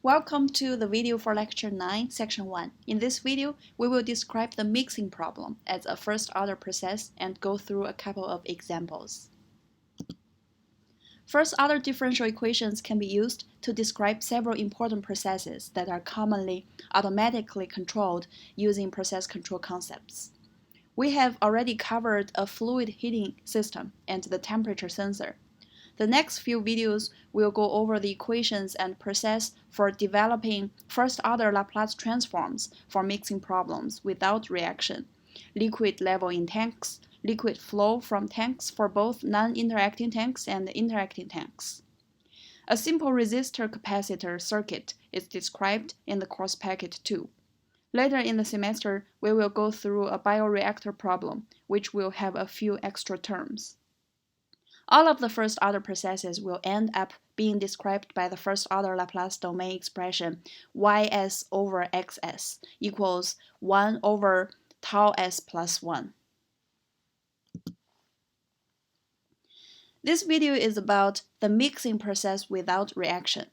Welcome to the video for Lecture 9, Section 1. In this video, we will describe the mixing problem as a first-order process and go through a couple of examples. First-order differential equations can be used to describe several important processes that are commonly automatically controlled using process control concepts. We have already covered a fluid heating system and the temperature sensor. The next few videos will go over the equations and process for developing first-order Laplace transforms for mixing problems without reaction, liquid level in tanks, liquid flow from tanks for both non-interacting tanks and interacting tanks. A simple resistor-capacitor circuit is described in the course packet 2. Later in the semester, we will go through a bioreactor problem, which will have a few extra terms. All of the first-order processes will end up being described by the first-order Laplace domain expression ys over xs equals 1 over tau s plus 1. This video is about the mixing process without reaction.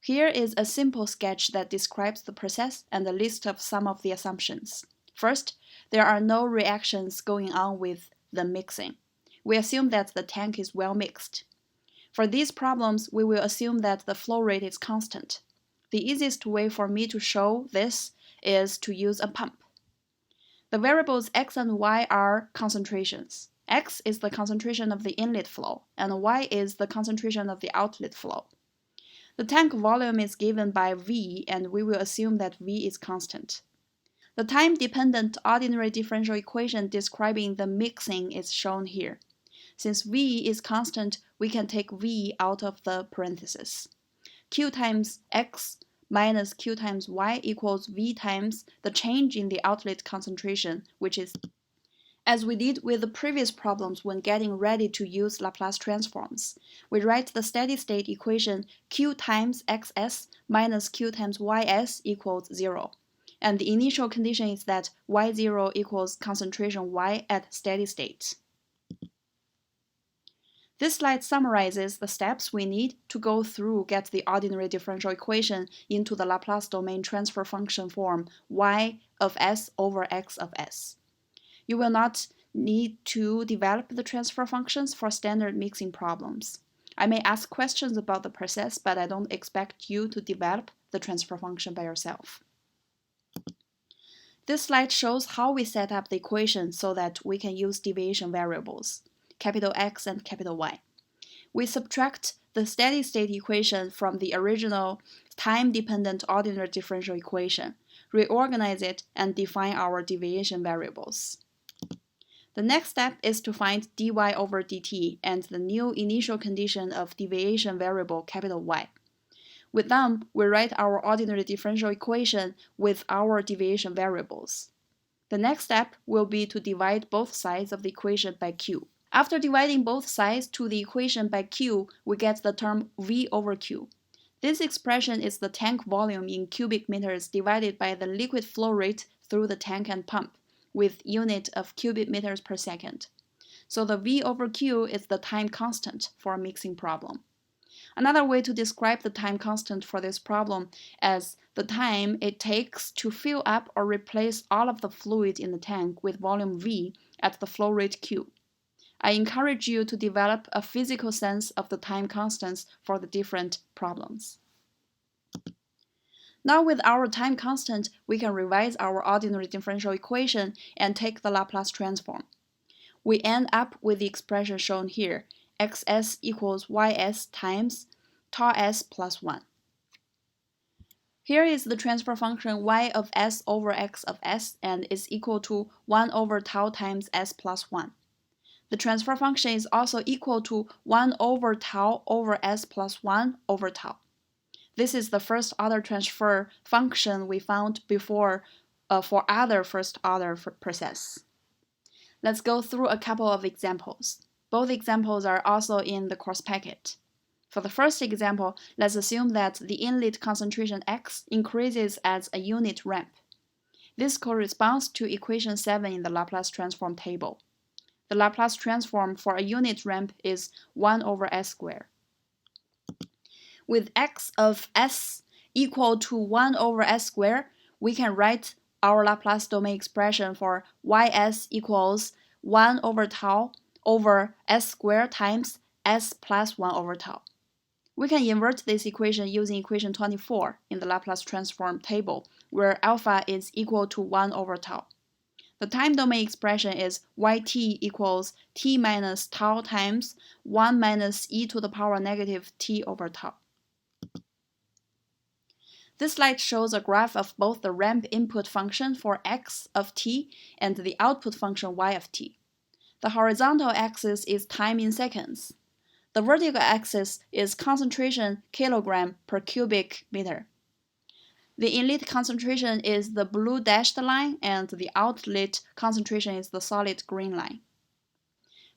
Here is a simple sketch that describes the process and a list of some of the assumptions. First, there are no reactions going on with the mixing. We assume that the tank is well mixed. For these problems, we will assume that the flow rate is constant. The easiest way for me to show this is to use a pump. The variables x and y are concentrations. X is the concentration of the inlet flow, and y is the concentration of the outlet flow. The tank volume is given by V, and we will assume that V is constant. The time-dependent ordinary differential equation describing the mixing is shown here. Since V is constant, we can take V out of the parentheses. Q times X minus Q times Y equals V times the change in the outlet concentration, which is, as we did with the previous problems when getting ready to use Laplace transforms. We write the steady-state equation Q times Xs minus Q times Ys equals 0. And the initial condition is that Y0 equals concentration Y at steady state. This slide summarizes the steps we need to go through get the ordinary differential equation into the Laplace domain transfer function form y of s over x of s. You will not need to develop the transfer functions for standard mixing problems. I may ask questions about the process, but I don't expect you to develop the transfer function by yourself. This slide shows how we set up the equation so that we can use deviation variables, capital X and capital Y. We subtract the steady-state equation from the original time-dependent ordinary differential equation, reorganize it, and define our deviation variables. The next step is to find dy over dt and the new initial condition of deviation variable capital Y. With them, we write our ordinary differential equation with our deviation variables. The next step will be to divide both sides of the equation by q. After dividing both sides to the equation by q, we get the term V over q. This expression is the tank volume in cubic meters divided by the liquid flow rate through the tank and pump, with unit of cubic meters per second. So the V over q is the time constant for a mixing problem. Another way to describe the time constant for this problem as the time it takes to fill up or replace all of the fluid in the tank with volume V at the flow rate q. I encourage you to develop a physical sense of the time constants for the different problems. Now with our time constant, we can revise our ordinary differential equation and take the Laplace transform. We end up with the expression shown here, xs equals ys times tau s plus 1. Here is the transfer function y of s over x of s and is equal to 1 over tau times s plus 1. The transfer function is also equal to 1 over tau over s plus 1 over tau. This is the first-order transfer function we found before for other first-order process. Let's go through a couple of examples. Both examples are also in the course packet. For the first example, let's assume that the inlet concentration X increases as a unit ramp. This corresponds to equation 7 in the Laplace transform table. The Laplace transform for a unit ramp is 1 over s squared. With x of s equal to 1 over s squared, we can write our Laplace domain expression for ys equals 1 over tau over s squared times s plus 1 over tau. We can invert this equation using equation 24 in the Laplace transform table, where alpha is equal to 1 over tau. The time domain expression is yt equals t minus tau times 1 minus e to the power negative t over tau. This slide shows a graph of both the ramp input function for x of t and the output function y of t. The horizontal axis is time in seconds. The vertical axis is concentration kilogram per cubic meter. The inlet concentration is the blue dashed line, and the outlet concentration is the solid green line.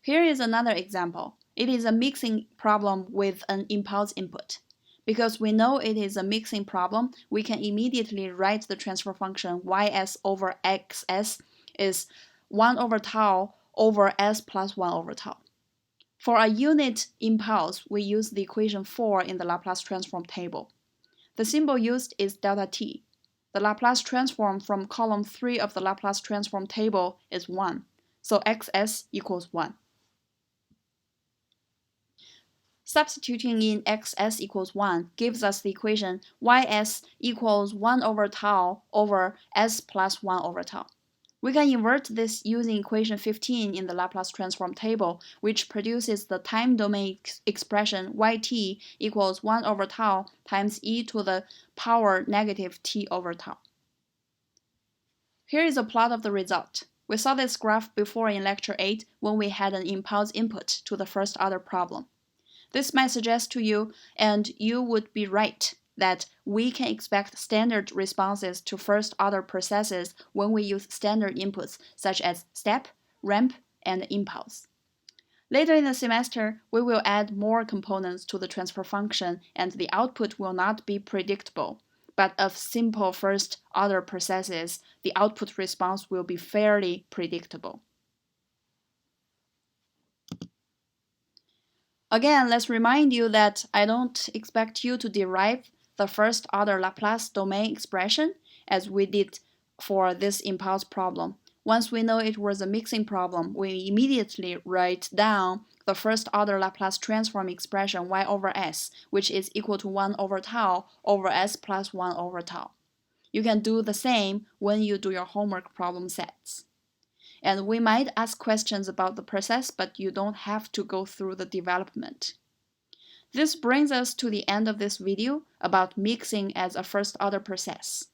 Here is another example. It is a mixing problem with an impulse input. Because we know it is a mixing problem, we can immediately write the transfer function ys over xs is 1 over tau over s plus 1 over tau. For a unit impulse, we use the equation 4 in the Laplace transform table. The symbol used is delta t. The Laplace transform from column 3 of the Laplace transform table is 1, so xs equals 1. Substituting in xs equals 1 gives us the equation ys equals 1 over tau over s plus 1 over tau. We can invert this using equation 15 in the Laplace transform table, which produces the time domain expression yt equals 1 over tau times e to the power negative t over tau. Here is a plot of the result. We saw this graph before in lecture 8 when we had an impulse input to the first order problem. This might suggest to you, and you would be right, that we can expect standard responses to first-order processes when we use standard inputs such as step, ramp, and impulse. Later in the semester, we will add more components to the transfer function, and the output will not be predictable. But of simple first-order processes, the output response will be fairly predictable. Again, let's remind you that I don't expect you to derive the first-order Laplace domain expression as we did for this impulse problem. Once we know it was a mixing problem, we immediately write down the first-order Laplace transform expression y over s, which is equal to 1 over tau over s plus 1 over tau. You can do the same when you do your homework problem sets. And we might ask questions about the process, but you don't have to go through the development. This brings us to the end of this video about mixing as a first-order process.